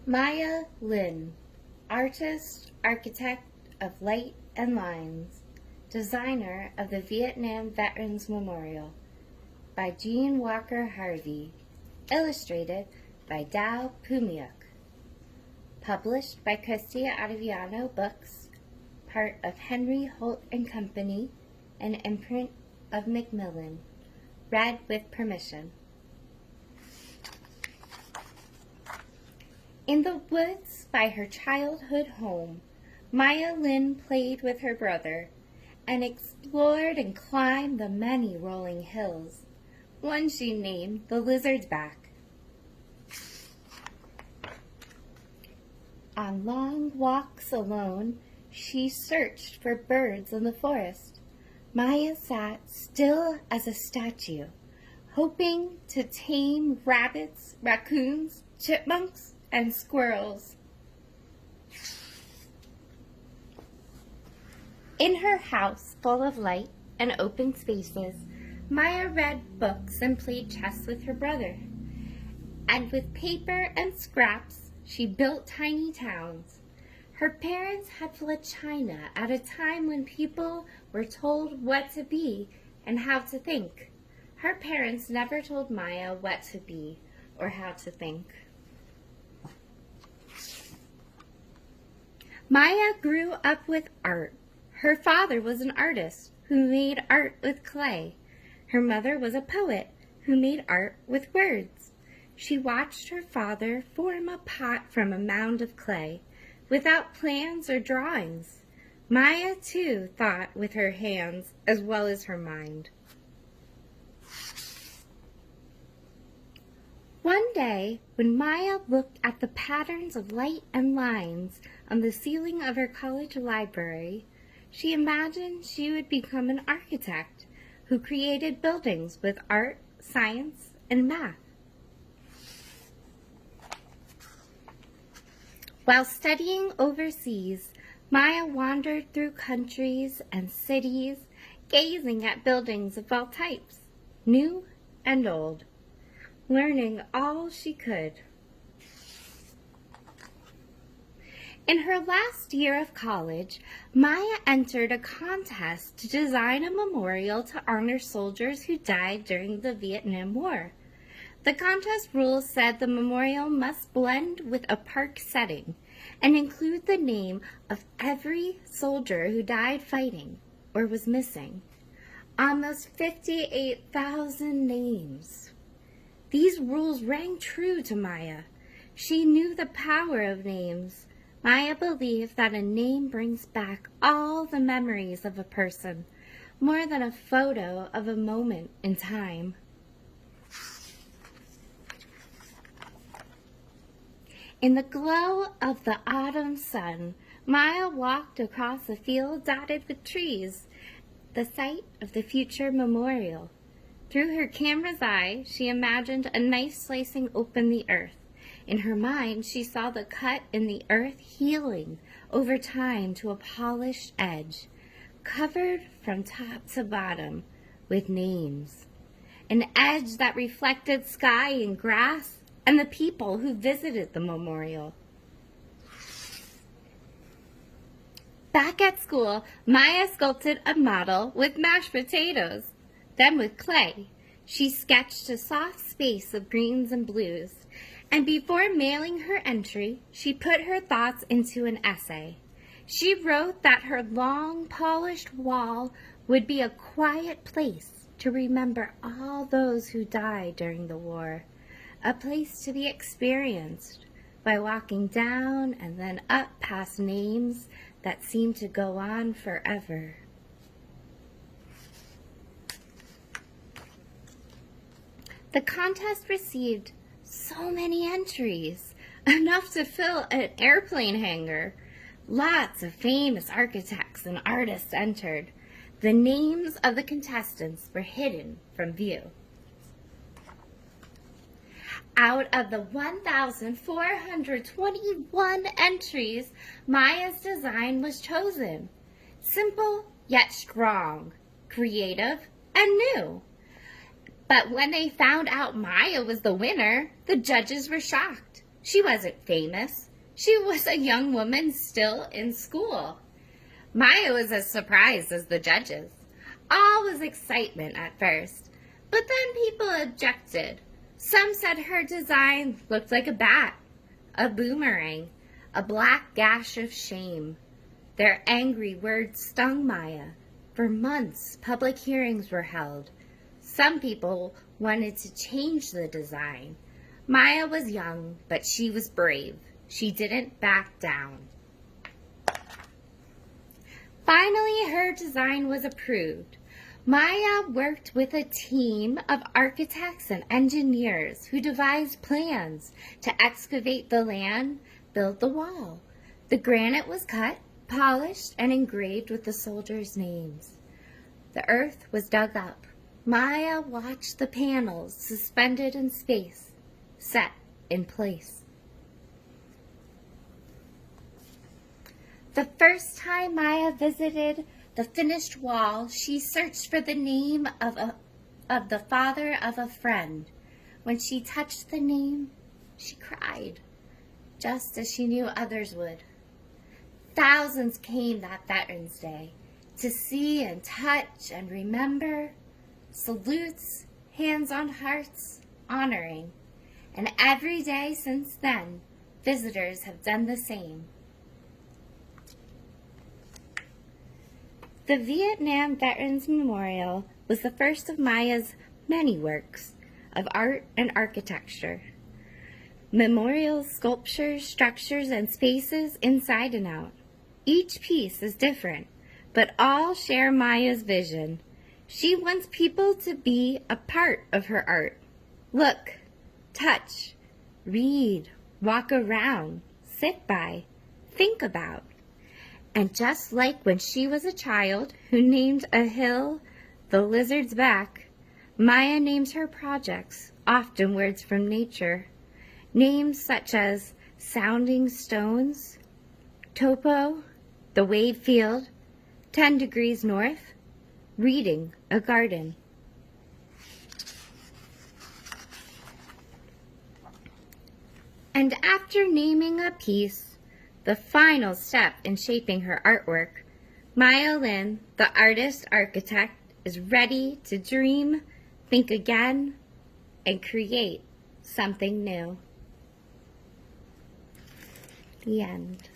Maya Lin, artist, architect of light and lines, designer of the Vietnam Veterans Memorial, by Jean Walker Harvey, illustrated by Dao Pumiuk, published by Cristia Ottaviano Books, part of Henry Holt and Company, an imprint of Macmillan, read with permission. In the woods by her childhood home, Maya Lin played with her brother and explored and climbed the many rolling hills. One she named the Lizard's Back. On long walks alone, she searched for birds in the forest. Maya sat still as a statue, hoping to tame rabbits, raccoons, chipmunks, and squirrels. In her house full of light and open spaces, Maya read books and played chess with her brother. And with paper and scraps, she built tiny towns. Her parents had fled China at a time when people were told what to be and how to think. Her parents never told Maya what to be or how to think. Maya grew up with art. Her father was an artist who made art with clay. Her mother was a poet who made art with words. She watched her father form a pot from a mound of clay, without plans or drawings. Maya, too, thought with her hands as well as her mind. One day, when Maya looked at the patterns of light and lines on the ceiling of her college library, she imagined she would become an architect who created buildings with art, science, and math. While studying overseas, Maya wandered through countries and cities, gazing at buildings of all types, new and old, learning all she could. In her last year of college, Maya entered a contest to design a memorial to honor soldiers who died during the Vietnam War. The contest rules said the memorial must blend with a park setting and include the name of every soldier who died fighting or was missing. Almost 58,000 names. These rules rang true to Maya. She knew the power of names. Maya believed that a name brings back all the memories of a person, more than a photo of a moment in time. In the glow of the autumn sun, Maya walked across a field dotted with trees, the site of the future memorial. Through her camera's eye, she imagined a knife slicing open the earth. In her mind, she saw the cut in the earth healing over time to a polished edge, covered from top to bottom with names. An edge that reflected sky and grass and the people who visited the memorial. Back at school, Maya sculpted a model with mashed potatoes. Then with clay, she sketched a soft space of greens and blues. And before mailing her entry, she put her thoughts into an essay. She wrote that her long, polished wall would be a quiet place to remember all those who died during the war, a place to be experienced by walking down and then up past names that seemed to go on forever. The contest received so many entries, enough to fill an airplane hangar. Lots of famous architects and artists entered. The names of the contestants were hidden from view. Out of the 1,421 entries, Maya's design was chosen. Simple yet strong, creative and new. But when they found out Maya was the winner, the judges were shocked. She wasn't famous. She was a young woman still in school. Maya was as surprised as the judges. All was excitement at first, but then people objected. Some said her design looked like a bat, a boomerang, a black gash of shame. Their angry words stung Maya. For months, public hearings were held. Some people wanted to change the design. Maya was young, but she was brave. She didn't back down. Finally, her design was approved. Maya worked with a team of architects and engineers who devised plans to excavate the land, build the wall. The granite was cut, polished, and engraved with the soldiers' names. The earth was dug up. Maya watched the panels suspended in space, set in place. The first time Maya visited the finished wall, she searched for the name of the father of a friend. When she touched the name, she cried, just as she knew others would. Thousands came that Veterans Day to see and touch and remember. Salutes, hands on hearts, honoring. And every day since then, visitors have done the same. The Vietnam Veterans Memorial was the first of Maya's many works of art and architecture. Memorials, sculptures, structures, and spaces inside and out. Each piece is different, but all share Maya's vision. She wants people to be a part of her art. Look, touch, read, walk around, sit by, think about. And just like when she was a child who named a hill the Lizard's Back, Maya names her projects, often words from nature. Names such as Sounding Stones, Topo, The Wave Field, 10 Degrees North, Reading a Garden. And after naming a piece, the final step in shaping her artwork, Maya Lin, the artist-architect, is ready to dream, think again, and create something new. The end.